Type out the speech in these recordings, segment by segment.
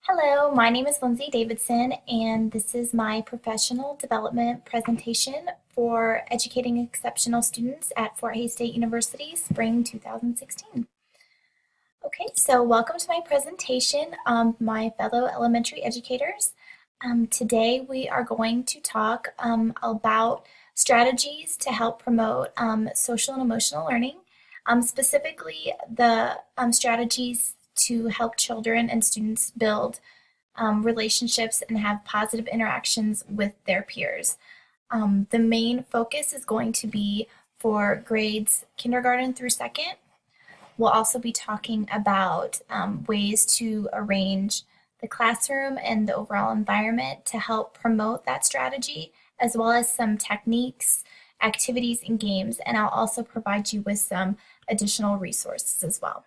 Hello, my name is Lindsay Davidson, and this is my professional development presentation for educating exceptional students at Fort Hays State University, spring 2016. Okay, so welcome to my presentation, my fellow elementary educators. Today we are going to talk about strategies to help promote social and emotional learning, specifically the strategies to help children and students build relationships and have positive interactions with their peers. The main focus is going to be for grades kindergarten through second. We'll also be talking about ways to arrange the classroom and the overall environment to help promote that strategy, as well as some techniques, activities, and games. And I'll also provide you with some additional resources as well.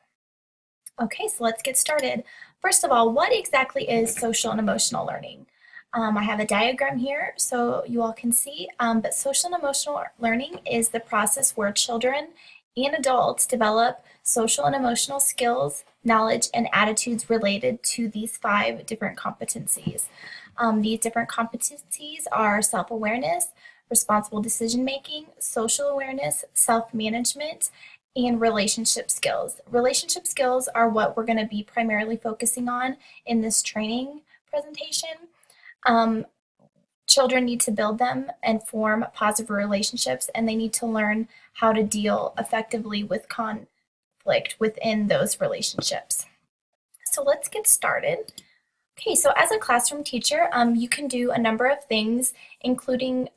Okay, so let's get started. First of all, what exactly is social and emotional learning? I have a diagram here so you all can see, but social and emotional learning is the process where children and adults develop social and emotional skills, knowledge, and attitudes related to these 5 different competencies. These different competencies are self-awareness, responsible decision-making, social awareness, self-management, and relationship skills. Relationship skills are what we're going to be primarily focusing on in this training presentation. Children need to build them and form positive relationships, and they need to learn how to deal effectively with conflict within those relationships. So let's get started. Okay, so as a classroom teacher, you can do a number of things, including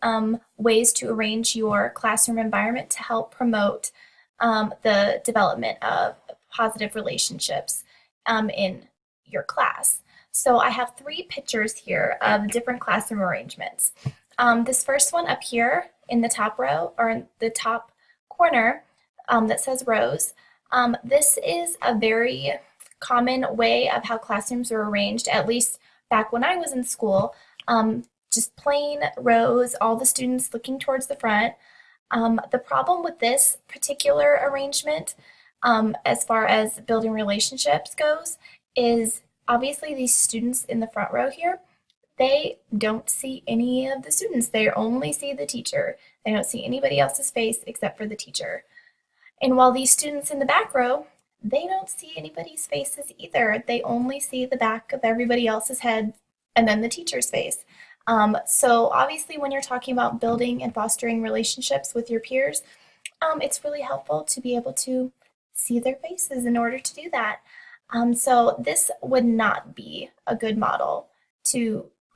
ways to arrange your classroom environment to help promote the development of positive relationships in your class. So I have 3 pictures here of different classroom arrangements. This first one up here in the top row, or in the top corner, that says rows. This is a very common way of how classrooms are arranged, at least back when I was in school. Just plain rows, all the students looking towards the front. The problem with this particular arrangement, as far as building relationships goes, is obviously these students in the front row here, they don't see any of the students. They only see the teacher. They don't see anybody else's face except for the teacher. And while these students in the back row, they don't see anybody's faces either. They only see the back of everybody else's head and then the teacher's face. So obviously when you're talking about building and fostering relationships with your peers, it's really helpful to be able to see their faces in order to do that. So this would not be a good model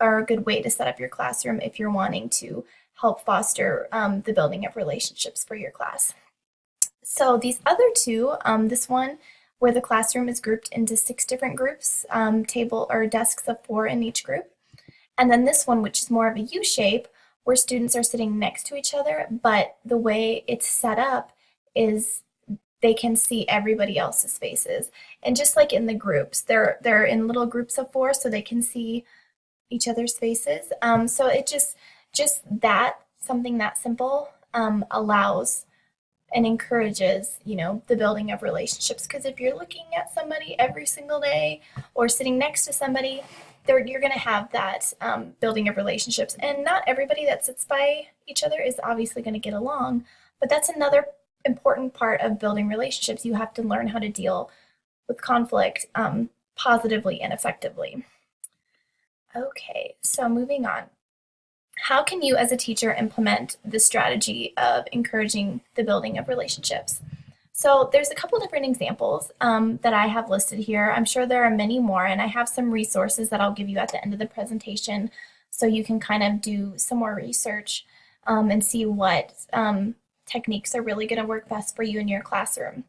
or a good way to set up your classroom if you're wanting to help foster the building of relationships for your class. So these other 2, this one where the classroom is grouped into 6 different groups, table or desks of 4 in each group. And then this one, which is more of a U shape, where students are sitting next to each other, but the way it's set up is they can see everybody else's faces. And just like in the groups, they're in little groups of 4, so they can see each other's faces. So it just that, something that simple, allows and encourages, the building of relationships. Because if you're looking at somebody every single day or sitting next to somebody, you're going to have that building of relationships. And not everybody that sits by each other is obviously going to get along, but that's another important part of building relationships. You have to learn how to deal with conflict positively and effectively. Okay, so moving on. How can you as a teacher implement the strategy of encouraging the building of relationships? So there's a couple different examples that I have listed here. I'm sure there are many more, and I have some resources that I'll give you at the end of the presentation so you can kind of do some more research and see what techniques are really going to work best for you in your classroom.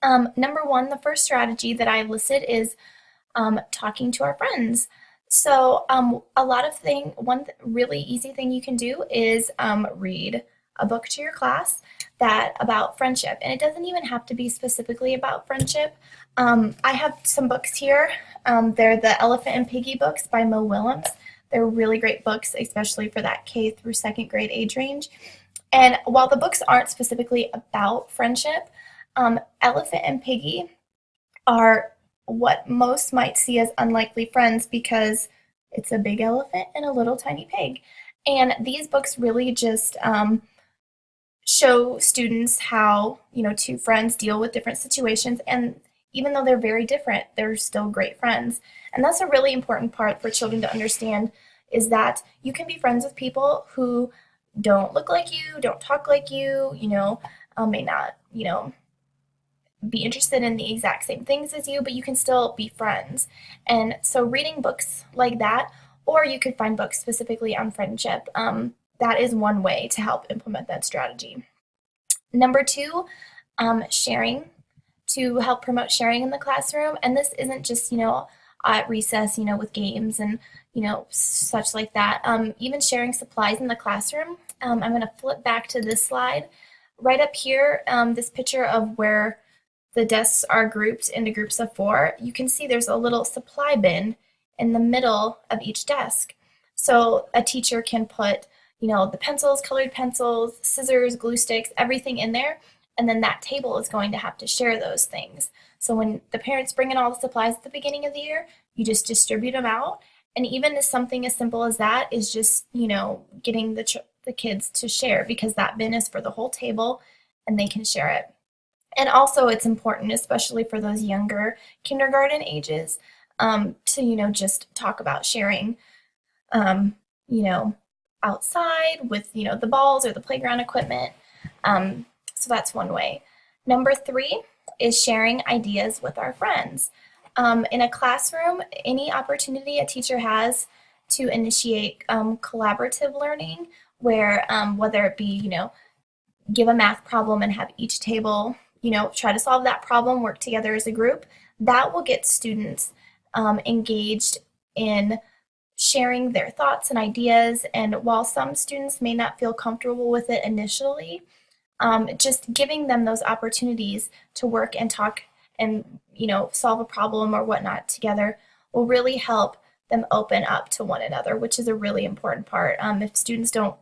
Number 1, the first strategy that I listed is talking to our friends. So one really easy thing you can do is read a book to your class about friendship. And it doesn't even have to be specifically about friendship. I have some books here. They're the Elephant and Piggie books by Mo Willems. They're really great books, especially for that K through 2nd grade age range. And while the books aren't specifically about friendship, Elephant and Piggie are what most might see as unlikely friends because it's a big elephant and a little tiny pig. And these books really just show students how, two friends deal with different situations. And even though they're very different, they're still great friends. And that's a really important part for children to understand is that you can be friends with people who don't look like you, don't talk like you, may not, be interested in the exact same things as you, but you can still be friends. And so reading books like that, or you could find books specifically on friendship, that is one way to help implement that strategy. Number two, sharing, to help promote sharing in the classroom. And this isn't just, at recess, with games and, such like that. Even sharing supplies in the classroom. I'm going to flip back to this slide. Right up here, this picture of where the desks are grouped into groups of 4, you can see there's a little supply bin in the middle of each desk. So a teacher can put, the pencils, colored pencils, scissors, glue sticks, everything in there. And then that table is going to have to share those things. So when the parents bring in all the supplies at the beginning of the year, you just distribute them out. And even as something as simple as that is just, getting the kids to share, because that bin is for the whole table and they can share it. And also it's important, especially for those younger kindergarten ages, to, just talk about sharing, outside with, the balls or the playground equipment. So that's one way. Number 3 is sharing ideas with our friends. In a classroom, any opportunity a teacher has to initiate collaborative learning, where whether it be, give a math problem and have each table, try to solve that problem, work together as a group, that will get students engaged in sharing their thoughts and ideas. And while some students may not feel comfortable with it initially, just giving them those opportunities to work and talk and, solve a problem or whatnot together will really help them open up to one another, which is a really important part. If students don't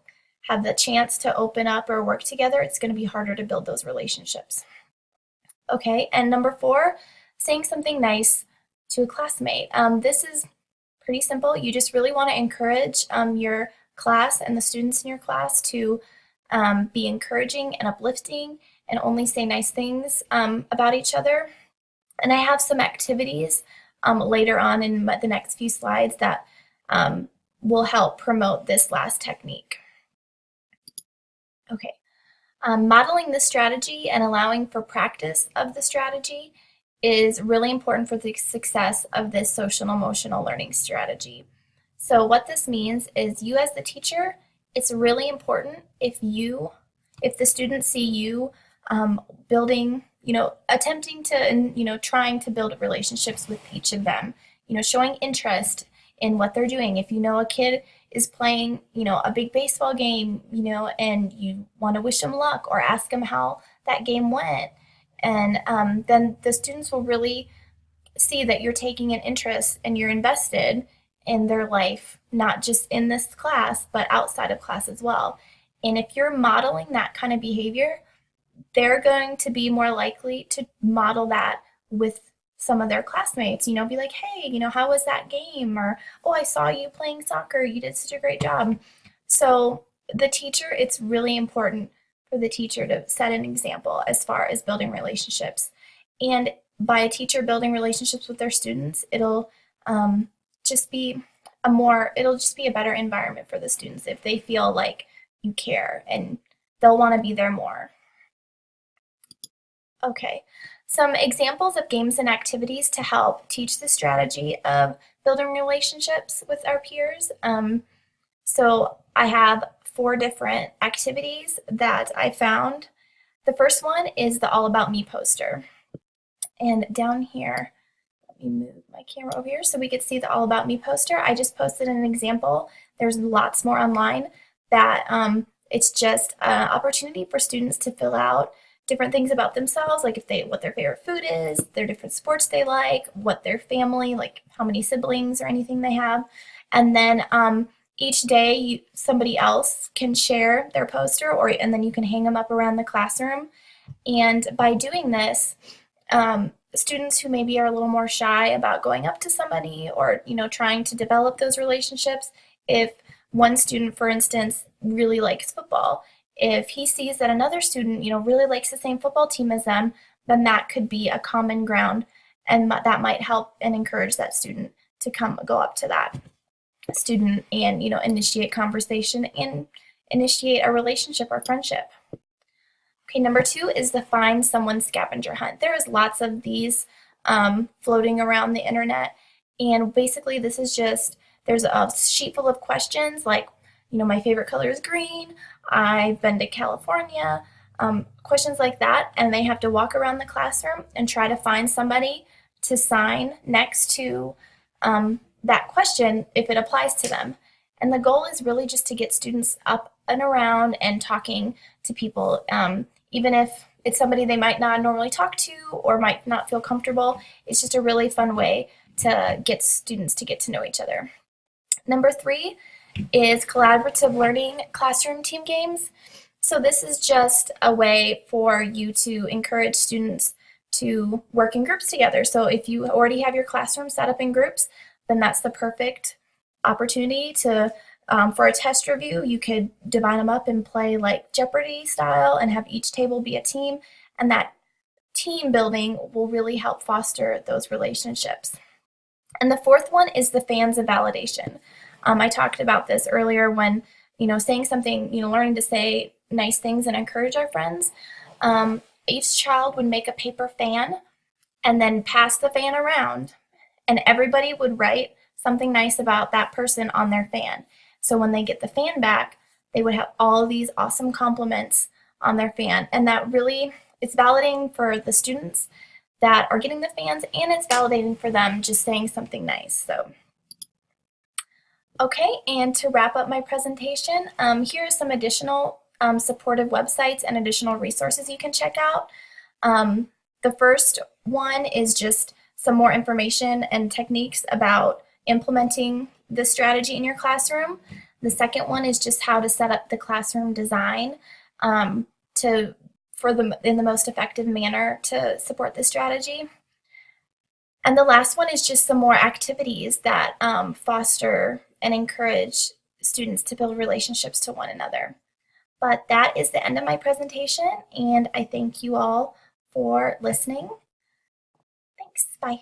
have the chance to open up or work together, it's going to be harder to build those relationships. Okay, and number 4, saying something nice to a classmate. This is pretty simple. You just really want to encourage your class and the students in your class to be encouraging and uplifting and only say nice things about each other. And I have some activities later on in the next few slides that will help promote this last technique. Okay. Modeling the strategy and allowing for practice of the strategy is really important for the success of this social and emotional learning strategy. So what this means is you as the teacher, it's really important if the students see you building, attempting to, and, trying to build relationships with each of them, showing interest in what they're doing. If a kid is playing, a big baseball game, and you want to wish them luck or ask them how that game went. And then the students will really see that you're taking an interest and you're invested in their life, not just in this class, but outside of class as well. And if you're modeling that kind of behavior, they're going to be more likely to model that with some of their classmates, be like, hey, how was that game? Or, oh, I saw you playing soccer. You did such a great job. So the teacher, it's really important for the teacher to set an example as far as building relationships. And by a teacher building relationships with their students, it'll just be a better environment for the students if they feel like you care and they'll want to be there more. Okay. Some examples of games and activities to help teach the strategy of building relationships with our peers. So I have 4 different activities that I found. The first one is the All About Me poster. And down here, let me move my camera over here so we could see the All About Me poster. I just posted an example. There's lots more online that it's just an opportunity for students to fill out different things about themselves, like what their favorite food is, their different sports they like, what their family, like how many siblings or anything they have. And then each day somebody else can share their poster and then you can hang them up around the classroom. And by doing this, students who maybe are a little more shy about going up to somebody or, trying to develop those relationships, if one student, for instance, really likes football, if he sees that another student, really likes the same football team as them, then that could be a common ground, and that might help and encourage that student to go up to that student and, initiate conversation and initiate a relationship or friendship. Okay, number 2 is the find someone scavenger hunt. There is lots of these floating around the internet, and basically this is just, there's a sheet full of questions like, my favorite color is green, I've been to California, questions like that, and they have to walk around the classroom and try to find somebody to sign next to that question if it applies to them. And the goal is really just to get students up and around and talking to people, even if it's somebody they might not normally talk to or might not feel comfortable. It's just a really fun way to get students to get to know each other. Number 3 is collaborative learning classroom team games. So this is just a way for you to encourage students to work in groups together. So if you already have your classroom set up in groups, then that's the perfect opportunity to, for a test review, you could divide them up and play like Jeopardy style and have each table be a team, and that team building will really help foster those relationships. And the 4th one is the fans of validation. I talked about this earlier when, saying something, learning to say nice things and encourage our friends. Each child would make a paper fan and then pass the fan around, and everybody would write something nice about that person on their fan. So when they get the fan back, they would have all these awesome compliments on their fan, and that really, it's validating for the students that are getting the fans, and it's validating for them just saying something nice. So, okay, and to wrap up my presentation, here are some additional supportive websites and additional resources you can check out. The first one is just some more information and techniques about implementing this strategy in your classroom. The second one is just how to set up the classroom design in the most effective manner to support this strategy. And the last one is just some more activities that foster and encourage students to build relationships to one another. But that is the end of my presentation, and I thank you all for listening. Thanks. Bye.